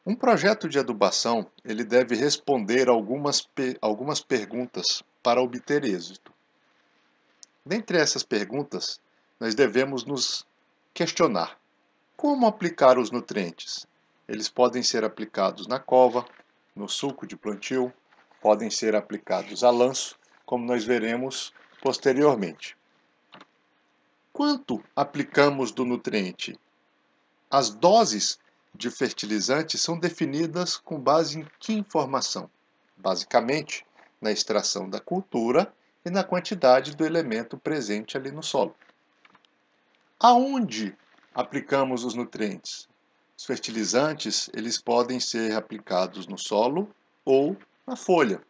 Um projeto de adubação, ele deve responder algumas perguntas para obter êxito. Dentre essas perguntas, nós devemos nos questionar: como aplicar os nutrientes? Eles podem ser aplicados na cova, no sulco de plantio, podem ser aplicados a lanço, como nós veremos posteriormente. Quanto aplicamos do nutriente? As doses de fertilizantes são definidas com base em que informação? Basicamente, na extração da cultura e na quantidade do elemento presente ali no solo. Aonde aplicamos os nutrientes? Os fertilizantes, eles podem ser aplicados no solo ou na folha.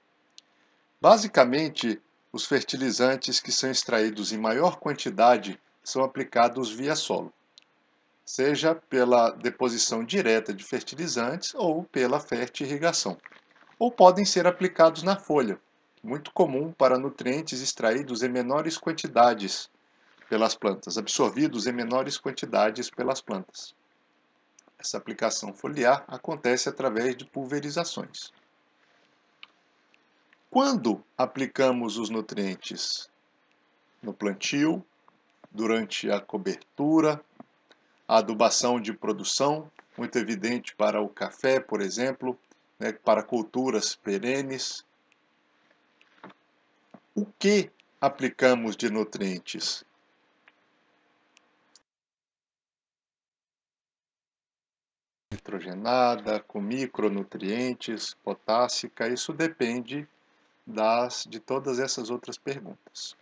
Basicamente, os fertilizantes que são extraídos em maior quantidade são aplicados via solo, seja pela deposição direta de fertilizantes ou pela fertirrigação. Ou podem ser aplicados na folha, muito comum para nutrientes extraídos em menores quantidades pelas plantas, absorvidos em menores quantidades pelas plantas. Essa aplicação foliar acontece através de pulverizações. Quando aplicamos os nutrientes? No plantio, durante a cobertura, a adubação de produção, muito evidente para o café, por exemplo, para culturas perenes. O que aplicamos de nutrientes? Nitrogenada, com micronutrientes, potássica, isso depende de todas essas outras perguntas.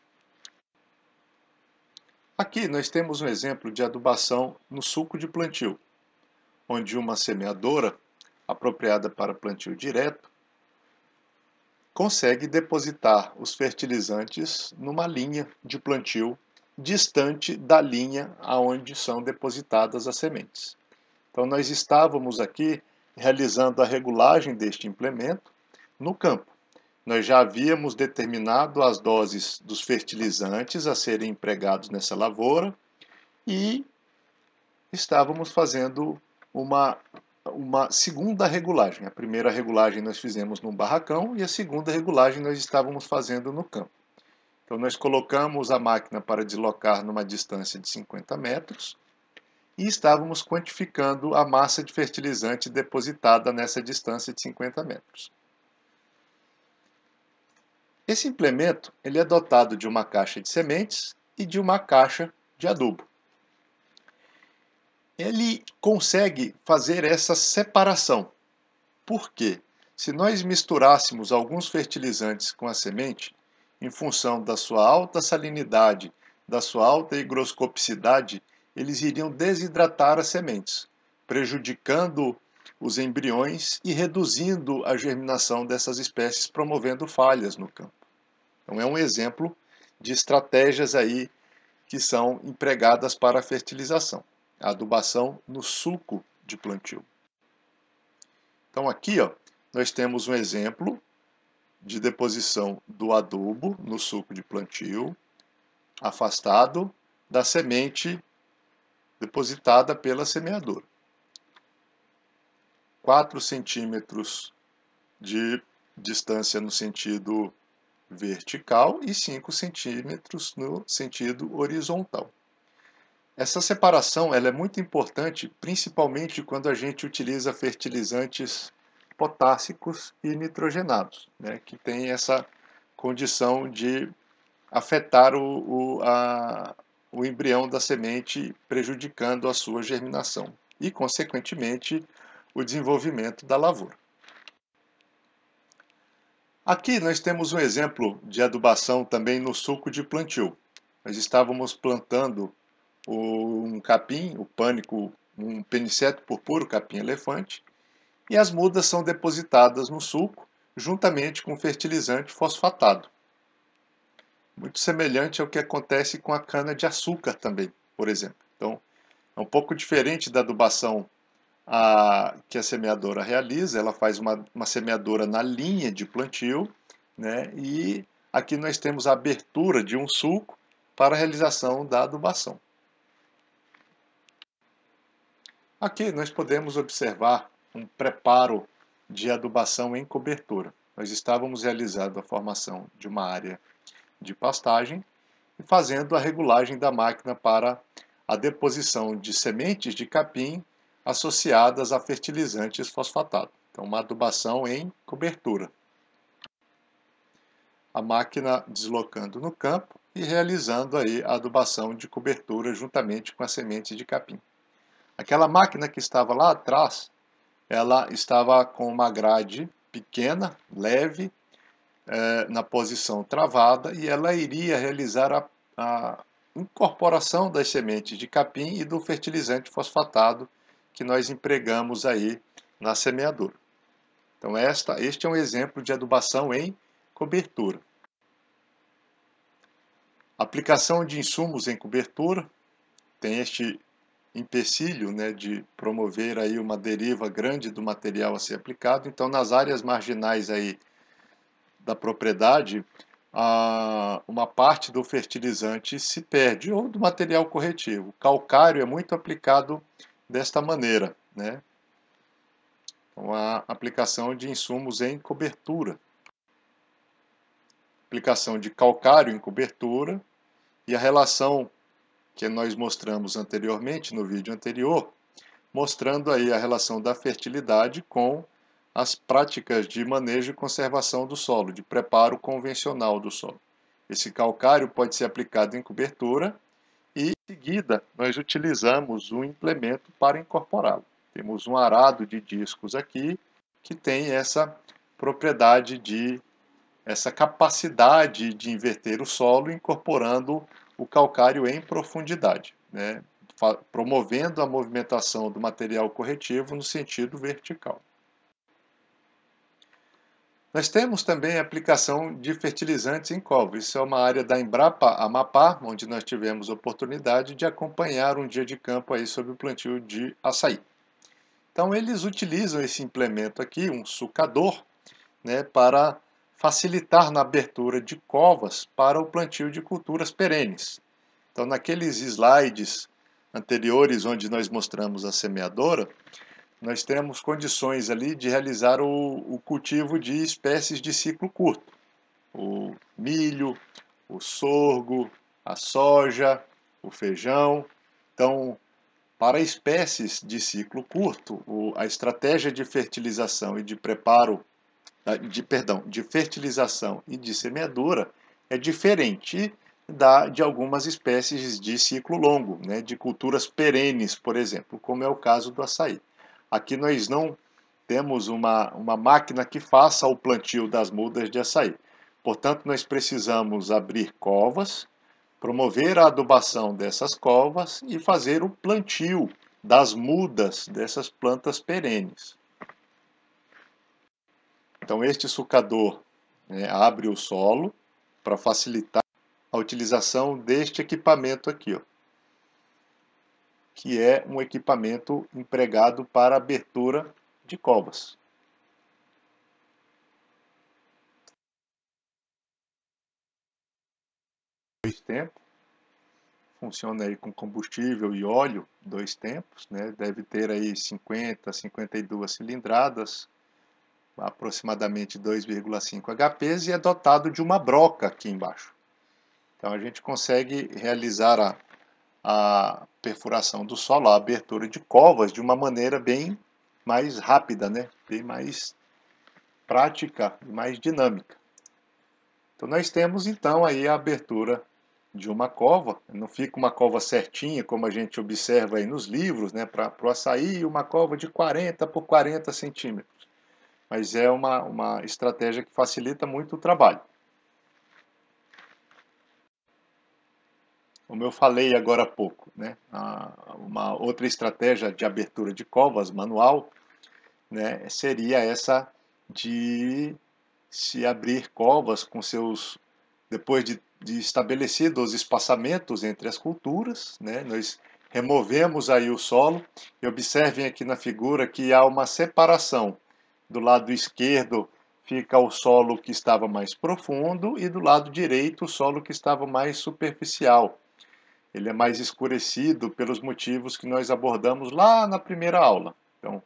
Aqui nós temos um exemplo de adubação no sulco de plantio, onde uma semeadora, apropriada para plantio direto, consegue depositar os fertilizantes numa linha de plantio distante da linha aonde são depositadas as sementes. Então nós estávamos aqui realizando a regulagem deste implemento no campo. Nós já havíamos determinado as doses dos fertilizantes a serem empregados nessa lavoura e estávamos fazendo uma segunda regulagem. A primeira regulagem nós fizemos no barracão e a segunda regulagem nós estávamos fazendo no campo. Então nós colocamos a máquina para deslocar numa distância de 50 metros e estávamos quantificando a massa de fertilizante depositada nessa distância de 50 metros. Esse implemento ele é dotado de uma caixa de sementes e de uma caixa de adubo. Ele consegue fazer essa separação. Por quê? Se nós misturássemos alguns fertilizantes com a semente, em função da sua alta salinidade, da sua alta higroscopicidade, eles iriam desidratar as sementes, prejudicando os embriões e reduzindo a germinação dessas espécies, promovendo falhas no campo. Então é um exemplo de estratégias aí que são empregadas para a fertilização, a adubação no sulco de plantio. Então aqui nós temos um exemplo de deposição do adubo no sulco de plantio, afastado da semente depositada pela semeadora. 4 centímetros de distância no sentido vertical e 5 centímetros no sentido horizontal. Essa separação ela é muito importante, principalmente quando a gente utiliza fertilizantes potássicos e nitrogenados, que tem essa condição de afetar o embrião da semente, prejudicando a sua germinação e, consequentemente, o desenvolvimento da lavoura. Aqui nós temos um exemplo de adubação também no sulco de plantio. Nós estávamos plantando um capim, o pânico, um peniceto purpura, capim-elefante, e as mudas são depositadas no sulco juntamente com fertilizante fosfatado. Muito semelhante ao que acontece com a cana-de-açúcar também, por exemplo. Então, é um pouco diferente da adubação que a semeadora realiza. Ela faz uma semeadora na linha de plantio, e aqui nós temos a abertura de um sulco para a realização da adubação. Aqui nós podemos observar um preparo de adubação em cobertura. Nós estávamos realizando a formação de uma área de pastagem e fazendo a regulagem da máquina para a deposição de sementes de capim associadas a fertilizantes fosfatados. Então, uma adubação em cobertura. A máquina deslocando no campo e realizando aí a adubação de cobertura juntamente com a semente de capim. Aquela máquina que estava lá atrás, ela estava com uma grade pequena, leve, na posição travada, e ela iria realizar a incorporação das sementes de capim e do fertilizante fosfatado que nós empregamos aí na semeadura. Então este é um exemplo de adubação em cobertura. Aplicação de insumos em cobertura tem este empecilho, né, de promover aí uma deriva grande do material a ser aplicado. Então, nas áreas marginais aí da propriedade, uma parte do fertilizante se perde, ou do material corretivo. O calcário é muito aplicado desta maneira, né? Então, a aplicação de insumos em cobertura. Aplicação de calcário em cobertura e a relação que nós mostramos anteriormente, no vídeo anterior, mostrando aí a relação da fertilidade com as práticas de manejo e conservação do solo, de preparo convencional do solo. Esse calcário pode ser aplicado em cobertura e, em seguida, nós utilizamos um implemento para incorporá-lo. Temos um arado de discos aqui que tem essa propriedade essa capacidade de inverter o solo, incorporando o calcário em profundidade, né? Promovendo a movimentação do material corretivo no sentido vertical. Nós temos também a aplicação de fertilizantes em covo. Isso é uma área da Embrapa Amapá, onde nós tivemos oportunidade de acompanhar um dia de campo aí sobre o plantio de açaí. Então eles utilizam esse implemento aqui, um sucador, né, para facilitar na abertura de covas para o plantio de culturas perenes. Então, naqueles slides anteriores, onde nós mostramos a semeadora, nós temos condições ali de realizar o cultivo de espécies de ciclo curto. O milho, o sorgo, a soja, o feijão. Então, para espécies de ciclo curto, a estratégia de fertilização e de preparo de fertilização e de semeadura é diferente de algumas espécies de ciclo longo, né, de culturas perenes, por exemplo, como é o caso do açaí. Aqui nós não temos uma máquina que faça o plantio das mudas de açaí. Portanto, nós precisamos abrir covas, promover a adubação dessas covas e fazer o plantio das mudas dessas plantas perenes. Então, este sucador, né, abre o solo para facilitar a utilização deste equipamento aqui, ó, que é um equipamento empregado para abertura de covas. Dois tempos, funciona aí com combustível e óleo, 2 tempos, né? Deve ter aí 50, 52 cilindradas, aproximadamente 2,5 HPs, e é dotado de uma broca aqui embaixo. Então a gente consegue realizar a perfuração do solo, a abertura de covas de uma maneira bem mais rápida, né? Bem mais prática e mais dinâmica. Então nós temos então aí a abertura de uma cova, não fica uma cova certinha como a gente observa aí nos livros, né? Para o açaí, uma cova de 40 por 40 centímetros. Mas é uma estratégia que facilita muito o trabalho. Como eu falei agora há pouco, né? Uma outra estratégia de abertura de covas manual, né, seria essa de se abrir covas com depois de estabelecidos os espaçamentos entre as culturas, né, nós removemos aí o solo, e observem aqui na figura que há uma separação. Do lado esquerdo fica o solo que estava mais profundo e do lado direito o solo que estava mais superficial. Ele é mais escurecido pelos motivos que nós abordamos lá na primeira aula. Então,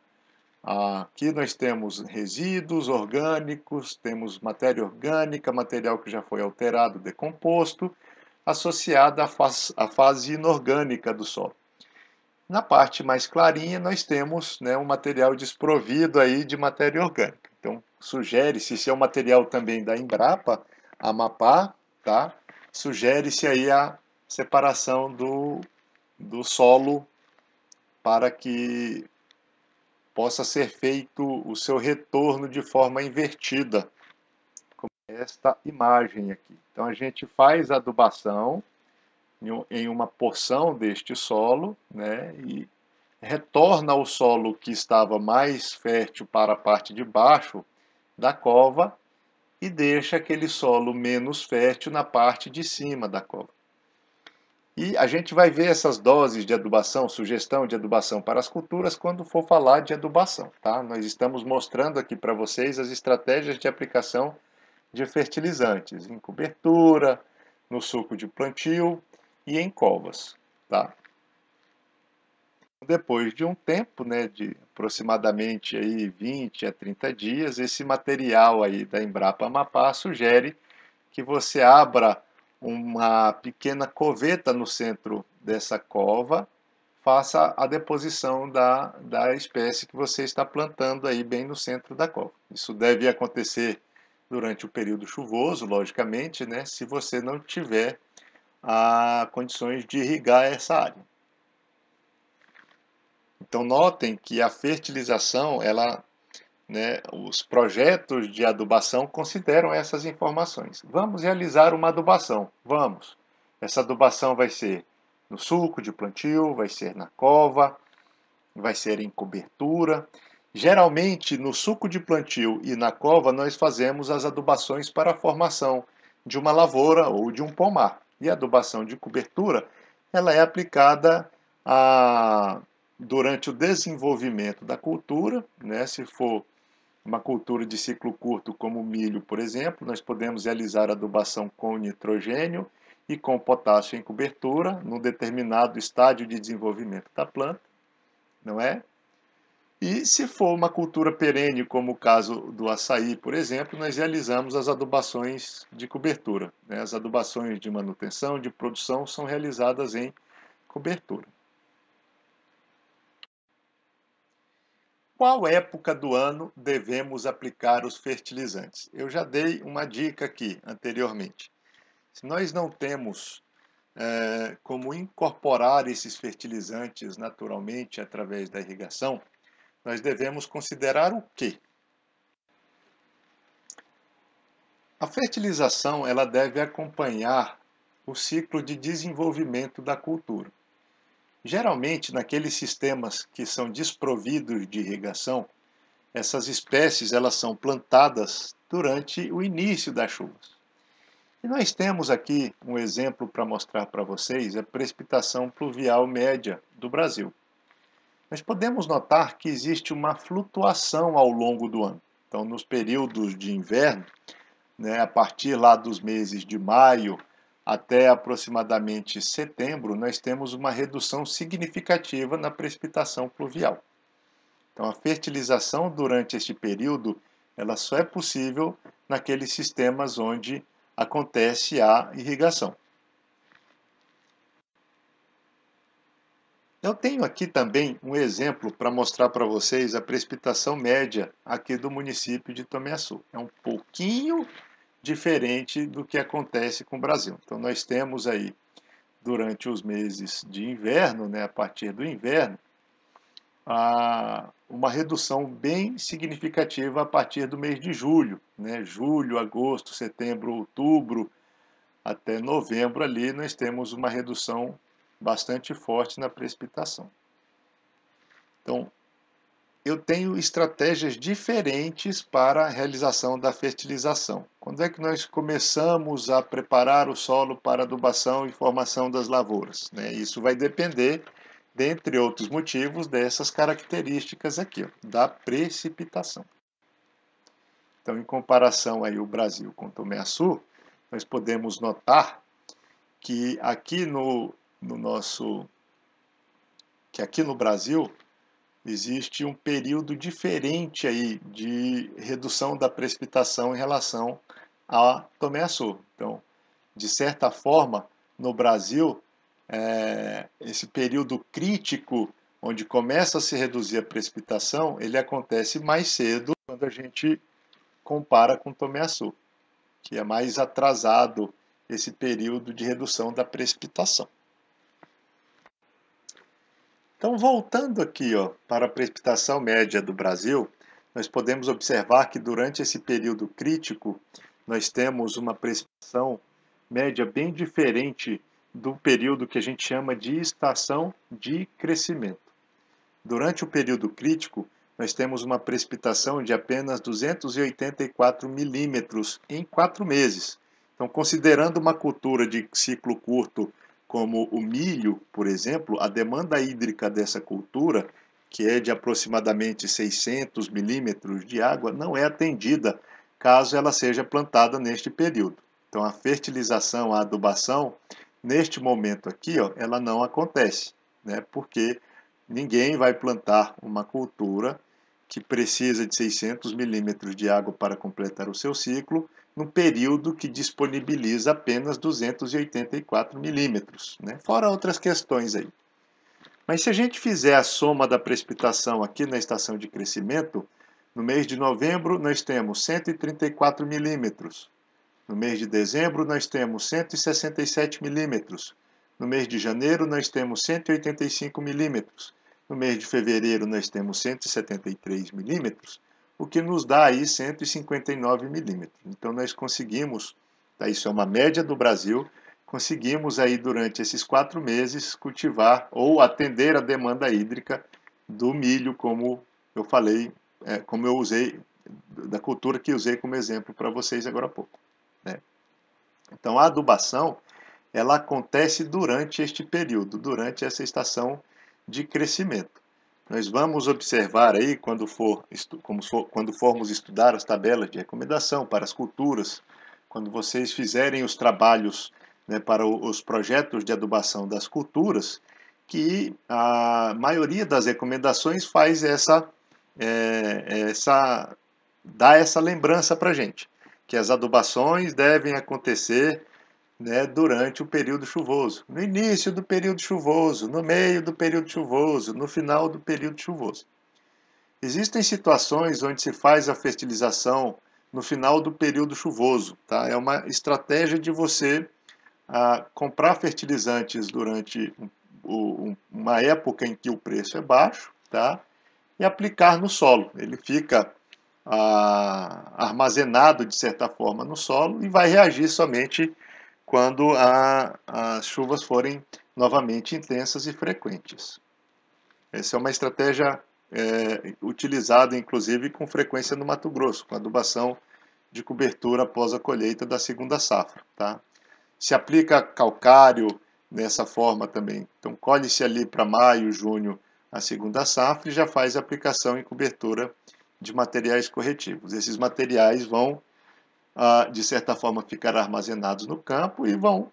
Aqui nós temos resíduos orgânicos, temos matéria orgânica, material que já foi alterado, decomposto, associado à fase inorgânica do solo. Na parte mais clarinha nós temos, né, um material desprovido aí de matéria orgânica. Então sugere-se, se é um material também da Embrapa, Amapá, tá? Sugere-se aí a separação do solo para que possa ser feito o seu retorno de forma invertida, como esta imagem aqui. Então a gente faz a adubação em uma porção deste solo, né, e retorna ao solo que estava mais fértil para a parte de baixo da cova e deixa aquele solo menos fértil na parte de cima da cova. E a gente vai ver essas doses de adubação, sugestão de adubação para as culturas quando for falar de adubação, tá? Nós estamos mostrando aqui para vocês as estratégias de aplicação de fertilizantes em cobertura, no suco de plantio e em covas, tá? Depois de um tempo, né, de aproximadamente aí 20 a 30 dias, esse material aí da Embrapa Amapá sugere que você abra uma pequena coveta no centro dessa cova, faça a deposição da espécie que você está plantando aí bem no centro da cova. Isso deve acontecer durante o período chuvoso, logicamente, né, se você não tiver condições de irrigar essa área. Então notem que a fertilização, né, os projetos de adubação consideram essas informações. Vamos realizar uma adubação, vamos. Essa adubação vai ser no sulco de plantio, vai ser na cova, vai ser em cobertura. Geralmente no sulco de plantio e na cova nós fazemos as adubações para a formação de uma lavoura ou de um pomar. E a adubação de cobertura, ela é aplicada durante o desenvolvimento da cultura, né? Se for uma cultura de ciclo curto, como o milho, por exemplo, nós podemos realizar adubação com nitrogênio e com potássio em cobertura, num determinado estágio de desenvolvimento da planta, não é? E se for uma cultura perene, como o caso do açaí, por exemplo, nós realizamos as adubações de cobertura, né? As adubações de manutenção, de produção, são realizadas em cobertura. Qual época do ano devemos aplicar os fertilizantes? Eu já dei uma dica aqui anteriormente. Se nós não temos como incorporar esses fertilizantes naturalmente através da irrigação, nós devemos considerar o quê? A fertilização ela deve acompanhar o ciclo de desenvolvimento da cultura. Geralmente, naqueles sistemas que são desprovidos de irrigação, essas espécies elas são plantadas durante o início das chuvas. E nós temos aqui um exemplo para mostrar para vocês a precipitação pluvial média do Brasil. Nós podemos notar que existe uma flutuação ao longo do ano. Então, nos períodos de inverno, né, a partir lá dos meses de maio até aproximadamente setembro, nós temos uma redução significativa na precipitação pluvial. Então, a fertilização durante este período, ela só é possível naqueles sistemas onde acontece a irrigação. Eu tenho aqui também um exemplo para mostrar para vocês a precipitação média aqui do município de Tomiaçu. É um pouquinho diferente do que acontece com o Brasil. Então, nós temos aí, durante os meses de inverno, né, a partir do inverno, uma redução bem significativa a partir do mês de julho, né? Julho, agosto, setembro, outubro, até novembro ali, nós temos uma redução bastante forte na precipitação. Então, eu tenho estratégias diferentes para a realização da fertilização. Quando é que nós começamos a preparar o solo para adubação e formação das lavouras, né? Isso vai depender, dentre outros motivos, dessas características aqui, ó, da precipitação. Então, em comparação aí o Brasil com Tomiaçu, nós podemos notar que aqui no Brasil, existe um período diferente aí de redução da precipitação em relação a Tomé Açu. Então, de certa forma, no Brasil, esse período crítico, onde começa a se reduzir a precipitação, ele acontece mais cedo quando a gente compara com Tomé Açu, que é mais atrasado esse período de redução da precipitação. Então, voltando aqui para a precipitação média do Brasil, nós podemos observar que durante esse período crítico, nós temos uma precipitação média bem diferente do período que a gente chama de estação de crescimento. Durante o período crítico, nós temos uma precipitação de apenas 284 milímetros em 4 meses. Então, considerando uma cultura de ciclo curto como o milho, por exemplo, a demanda hídrica dessa cultura, que é de aproximadamente 600 milímetros de água, não é atendida caso ela seja plantada neste período. Então, a fertilização, a adubação, neste momento aqui, ela não acontece, né? Porque ninguém vai plantar uma cultura que precisa de 600 milímetros de água para completar o seu ciclo, num período que disponibiliza apenas 284 milímetros, né? Fora outras questões aí. Mas se a gente fizer a soma da precipitação aqui na estação de crescimento, no mês de novembro nós temos 134 milímetros, no mês de dezembro nós temos 167 milímetros, no mês de janeiro nós temos 185 milímetros, no mês de fevereiro nós temos 173 milímetros, o que nos dá aí 159 milímetros. Então nós conseguimos, isso é uma média do Brasil, conseguimos aí durante esses 4 meses cultivar ou atender a demanda hídrica do milho, como eu falei, como eu usei, da cultura que usei como exemplo para vocês agora há pouco, né? Então a adubação, ela acontece durante este período, durante essa estação de crescimento. Nós vamos observar aí, quando formos estudar as tabelas de recomendação para as culturas, quando vocês fizerem os trabalhos, né, para os projetos de adubação das culturas, que a maioria das recomendações faz dá essa lembrança para a gente, que as adubações devem acontecer, né, durante o período chuvoso, no início do período chuvoso, no meio do período chuvoso, no final do período chuvoso. Existem situações onde se faz a fertilização no final do período chuvoso, tá? É uma estratégia de você comprar fertilizantes durante uma época em que o preço é baixo, tá? E aplicar no solo. Ele fica armazenado de certa forma no solo e vai reagir somente quando as chuvas forem novamente intensas e frequentes. Essa é uma estratégia utilizada, inclusive, com frequência no Mato Grosso, com adubação de cobertura após a colheita da segunda safra, tá? Se aplica calcário nessa forma também. Então, colhe-se ali para maio, junho, a segunda safra e já faz a aplicação em cobertura de materiais corretivos. Esses materiais vão de certa forma, ficar armazenados no campo e vão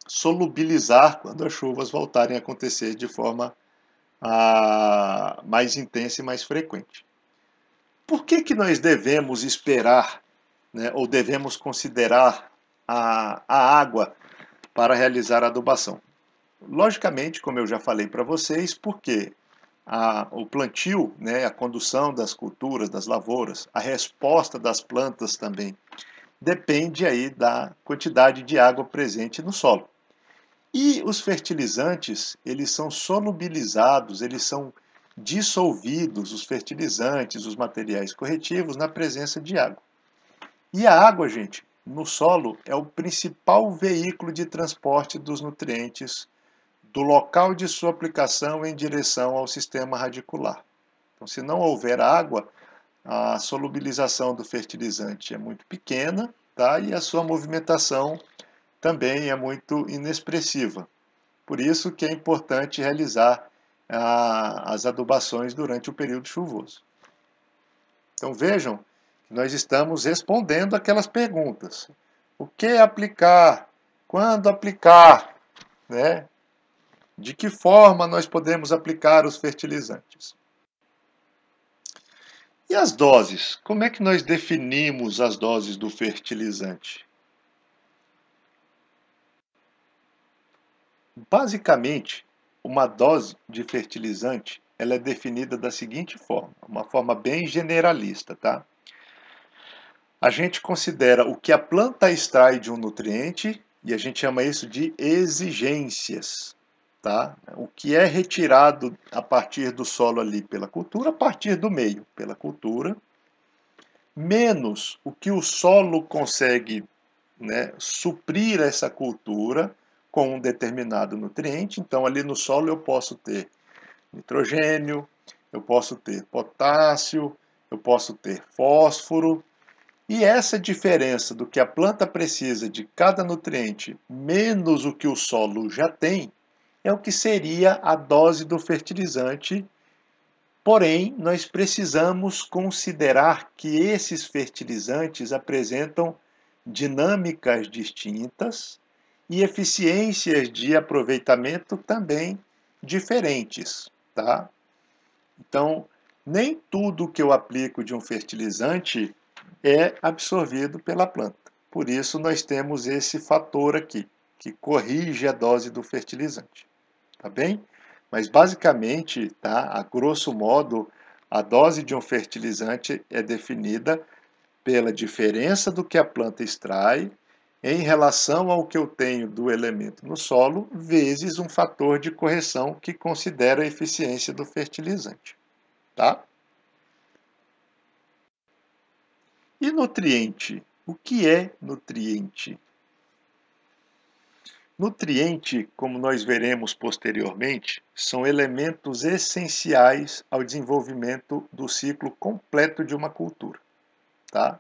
solubilizar quando as chuvas voltarem a acontecer de forma mais intensa e mais frequente. Por que nós devemos esperar, né, ou devemos considerar a água para realizar a adubação? Logicamente, como eu já falei para vocês, porque o plantio, né, a condução das culturas, das lavouras, a resposta das plantas também, depende aí da quantidade de água presente no solo. E os fertilizantes, eles são solubilizados, eles são dissolvidos, os fertilizantes, os materiais corretivos, na presença de água. E a água, gente, no solo é o principal veículo de transporte dos nutrientes do local de sua aplicação em direção ao sistema radicular. Então, se não houver água, a solubilização do fertilizante é muito pequena, tá? E a sua movimentação também é muito inexpressiva. Por isso que é importante realizar as adubações durante o período chuvoso. Então vejam que nós estamos respondendo aquelas perguntas. O que aplicar? Quando aplicar? Né? De que forma nós podemos aplicar os fertilizantes? E as doses? Como é que nós definimos as doses do fertilizante? Basicamente, uma dose de fertilizante ela é definida da seguinte forma, uma forma bem generalista, tá? A gente considera o que a planta extrai de um nutriente e a gente chama isso de exigências, tá? O que é retirado a partir do solo ali pela cultura, a partir do meio pela cultura, menos o que o solo consegue, né, suprir essa cultura com um determinado nutriente. Então, ali no solo eu posso ter nitrogênio, eu posso ter potássio, eu posso ter fósforo. E essa diferença do que a planta precisa de cada nutriente, menos o que o solo já tem, é o que seria a dose do fertilizante. Porém, nós precisamos considerar que esses fertilizantes apresentam dinâmicas distintas e eficiências de aproveitamento também diferentes, tá? Então, nem tudo que eu aplico de um fertilizante é absorvido pela planta. Por isso, nós temos esse fator aqui, que corrige a dose do fertilizante, tá bem? Mas basicamente, tá, a grosso modo, a dose de um fertilizante é definida pela diferença do que a planta extrai em relação ao que eu tenho do elemento no solo, vezes um fator de correção que considera a eficiência do fertilizante, tá? E nutriente? O que é nutriente? Nutriente, como nós veremos posteriormente, são elementos essenciais ao desenvolvimento do ciclo completo de uma cultura, tá?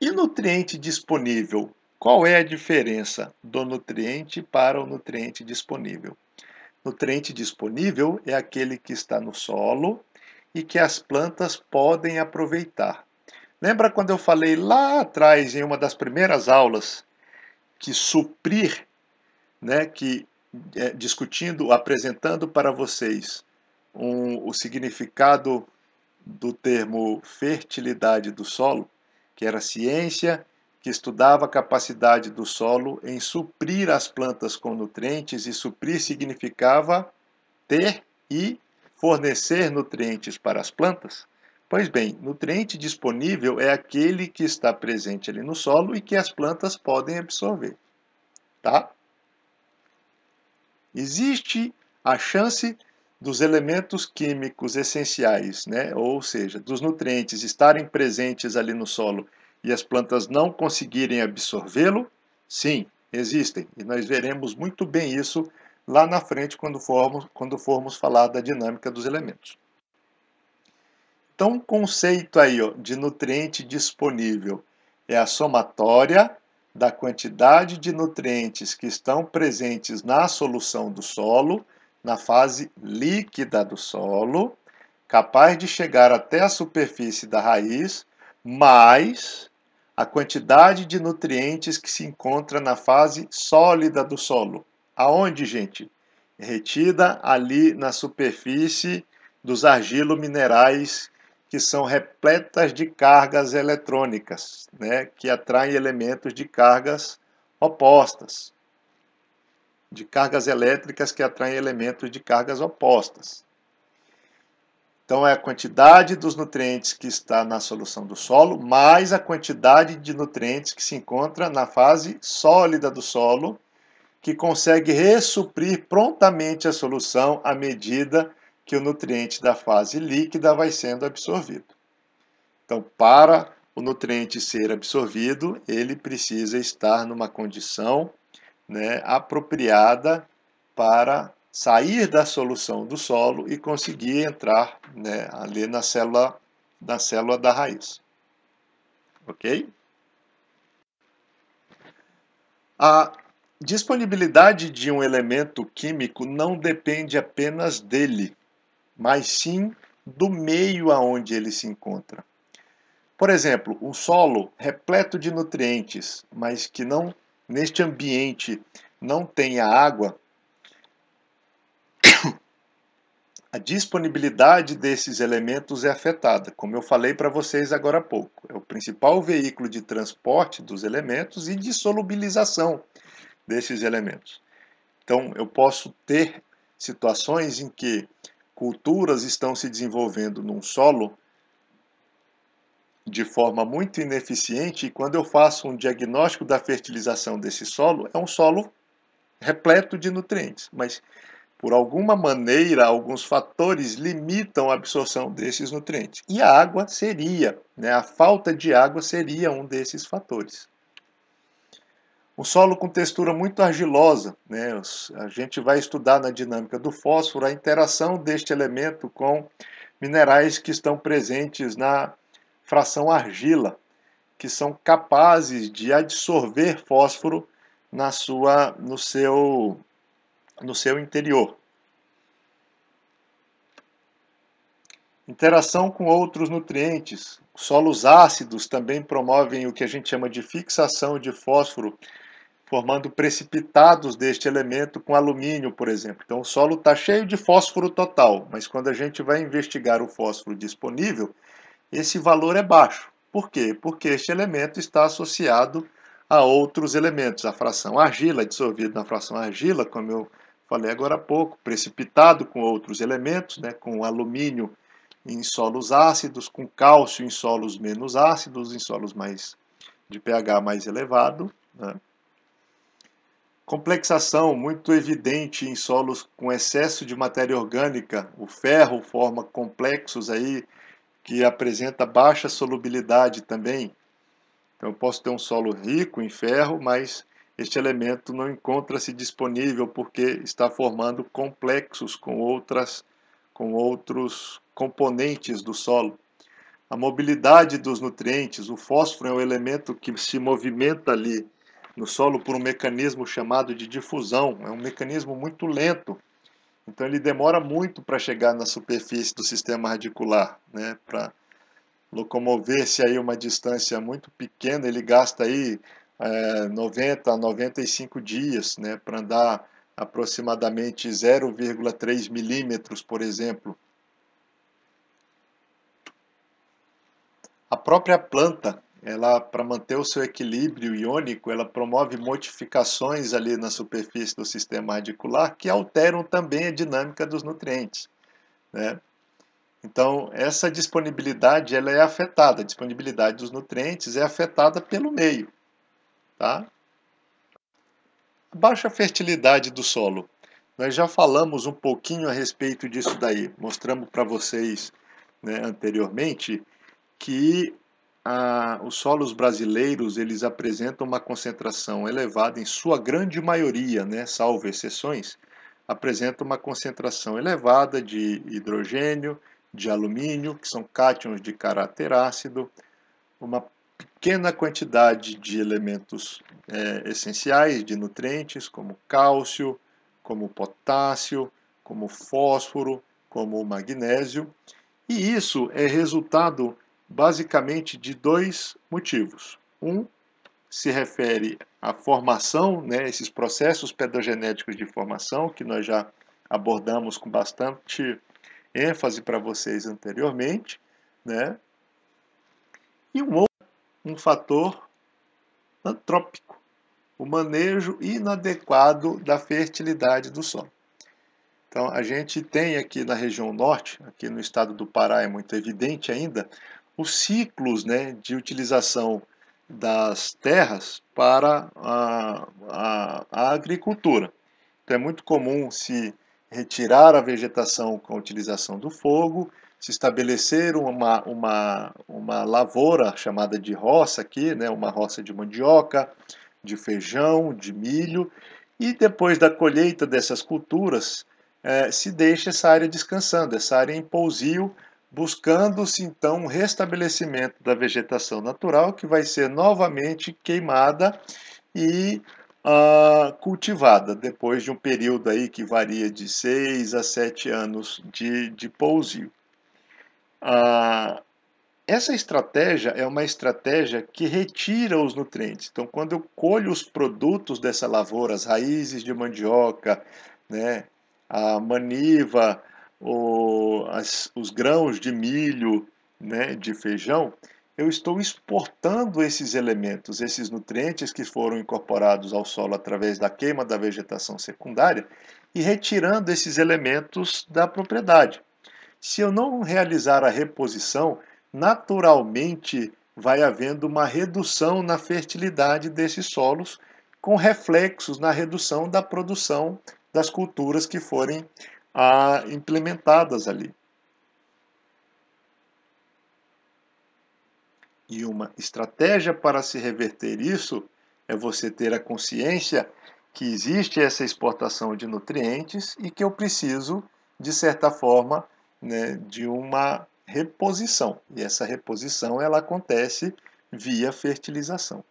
E nutriente disponível? Qual é a diferença do nutriente para o nutriente disponível? Nutriente disponível é aquele que está no solo e que as plantas podem aproveitar. Lembra quando eu falei lá atrás, em uma das primeiras aulas, que suprir, né, discutindo, apresentando para vocês o significado do termo fertilidade do solo, que era ciência que estudava a capacidade do solo em suprir as plantas com nutrientes, e suprir significava ter e fornecer nutrientes para as plantas? Pois bem, nutriente disponível é aquele que está presente ali no solo e que as plantas podem absorver, tá? Existe a chance dos elementos químicos essenciais, né? Ou seja, dos nutrientes estarem presentes ali no solo e as plantas não conseguirem absorvê-lo? Sim, existem. E nós veremos muito bem isso lá na frente quando formos falar da dinâmica dos elementos. Então, um conceito aí, ó, de nutriente disponível é a somatória da quantidade de nutrientes que estão presentes na solução do solo, na fase líquida do solo, capaz de chegar até a superfície da raiz, mais a quantidade de nutrientes que se encontra na fase sólida do solo. Aonde, gente? Retida ali na superfície dos argilominerais, que são repletas de cargas eletrônicas, né, que atraem elementos de cargas opostas, de cargas elétricas que atraem elementos de cargas opostas. Então, é a quantidade dos nutrientes que está na solução do solo, mais a quantidade de nutrientes que se encontra na fase sólida do solo, que consegue ressuprir prontamente a solução à medida que o nutriente da fase líquida vai sendo absorvido. Então, para o nutriente ser absorvido, ele precisa estar numa condição, né, apropriada para sair da solução do solo e conseguir entrar, né, ali na célula da raiz. Ok? A disponibilidade de um elemento químico não depende apenas dele, mas sim do meio aonde ele se encontra. Por exemplo, um solo repleto de nutrientes, mas que não, neste ambiente, não tenha água, a disponibilidade desses elementos é afetada, como eu falei para vocês agora há pouco. É o principal veículo de transporte dos elementos e de solubilização desses elementos. Então, eu posso ter situações em que culturas estão se desenvolvendo num solo de forma muito ineficiente, e quando eu faço um diagnóstico da fertilização desse solo, é um solo repleto de nutrientes, mas por alguma maneira, alguns fatores limitam a absorção desses nutrientes. E a água seria, né, a falta de água seria um desses fatores. Um solo com textura muito argilosa, né, a gente vai estudar na dinâmica do fósforo a interação deste elemento com minerais que estão presentes na fração argila, que são capazes de absorver fósforo no seu interior. Interação com outros nutrientes. Solos ácidos também promovem o que a gente chama de fixação de fósforo, formando precipitados deste elemento com alumínio, por exemplo. Então o solo está cheio de fósforo total, mas quando a gente vai investigar o fósforo disponível, esse valor é baixo. Por quê? Porque este elemento está associado a outros elementos. A fração argila, dissolvido na fração argila, como eu falei agora há pouco, precipitado com outros elementos, né, com alumínio em solos ácidos, com cálcio em solos menos ácidos, em solos de pH mais elevado, né? Complexação muito evidente em solos com excesso de matéria orgânica. O ferro forma complexos aí que apresenta baixa solubilidade também. Então eu posso ter um solo rico em ferro, mas este elemento não encontra-se disponível porque está formando complexos com outros componentes do solo. A mobilidade dos nutrientes, o fósforo é um elemento que se movimenta ali no solo por um mecanismo chamado de difusão, é um mecanismo muito lento, então ele demora muito para chegar na superfície do sistema radicular, né? Para locomover-se aí uma distância muito pequena, ele gasta aí 90 a 95 dias, né, para andar aproximadamente 0,3 milímetros, por exemplo. A própria planta, ela, para manter o seu equilíbrio iônico, ela promove modificações ali na superfície do sistema radicular que alteram também a dinâmica dos nutrientes, né? Então, essa disponibilidade ela é afetada, a disponibilidade dos nutrientes é afetada pelo meio, tá? A baixa fertilidade do solo. Nós já falamos um pouquinho a respeito disso daí. Mostramos para vocês, né, anteriormente que os solos brasileiros eles apresentam uma concentração elevada, em sua grande maioria, né, salvo exceções, apresentam uma concentração elevada de hidrogênio, de alumínio, que são cátions de caráter ácido, uma pequena quantidade de elementos essenciais, de nutrientes, como cálcio, como potássio, como fósforo, como magnésio, e isso é resultado basicamente de dois motivos. Um se refere à formação, né, esses processos pedogenéticos de formação, que nós já abordamos com bastante ênfase para vocês anteriormente, né? E um fator antrópico, o manejo inadequado da fertilidade do solo. Então, a gente tem aqui na região norte, aqui no estado do Pará é muito evidente ainda, os ciclos, né, de utilização das terras para a agricultura. Então, é muito comum se retirar a vegetação com a utilização do fogo, se estabelecer uma lavoura chamada de roça aqui, né, uma roça de mandioca, de feijão, de milho, e depois da colheita dessas culturas, se deixa essa área descansando, essa área em pousio, buscando-se então um restabelecimento da vegetação natural, que vai ser novamente queimada e cultivada, depois de um período aí que varia de 6 a 7 anos de pousio. Essa estratégia é uma estratégia que retira os nutrientes. Então, quando eu colho os produtos dessa lavoura, as raízes de mandioca, né, a maniva, os grãos de milho, né, de feijão, eu estou exportando esses elementos, esses nutrientes que foram incorporados ao solo através da queima da vegetação secundária e retirando esses elementos da propriedade. Se eu não realizar a reposição, naturalmente vai havendo uma redução na fertilidade desses solos, com reflexos na redução da produção das culturas que forem implementadas ali. E uma estratégia para se reverter isso é você ter a consciência que existe essa exportação de nutrientes e que eu preciso, de certa forma, né, de uma reposição. E essa reposição ela acontece via fertilização.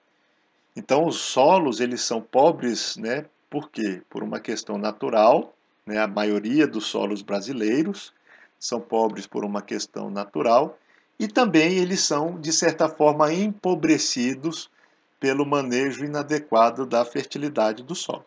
Então os solos eles são pobres, né? Por quê? Por uma questão natural, né? A maioria dos solos brasileiros são pobres por uma questão natural e também eles são de certa forma empobrecidos pelo manejo inadequado da fertilidade do solo.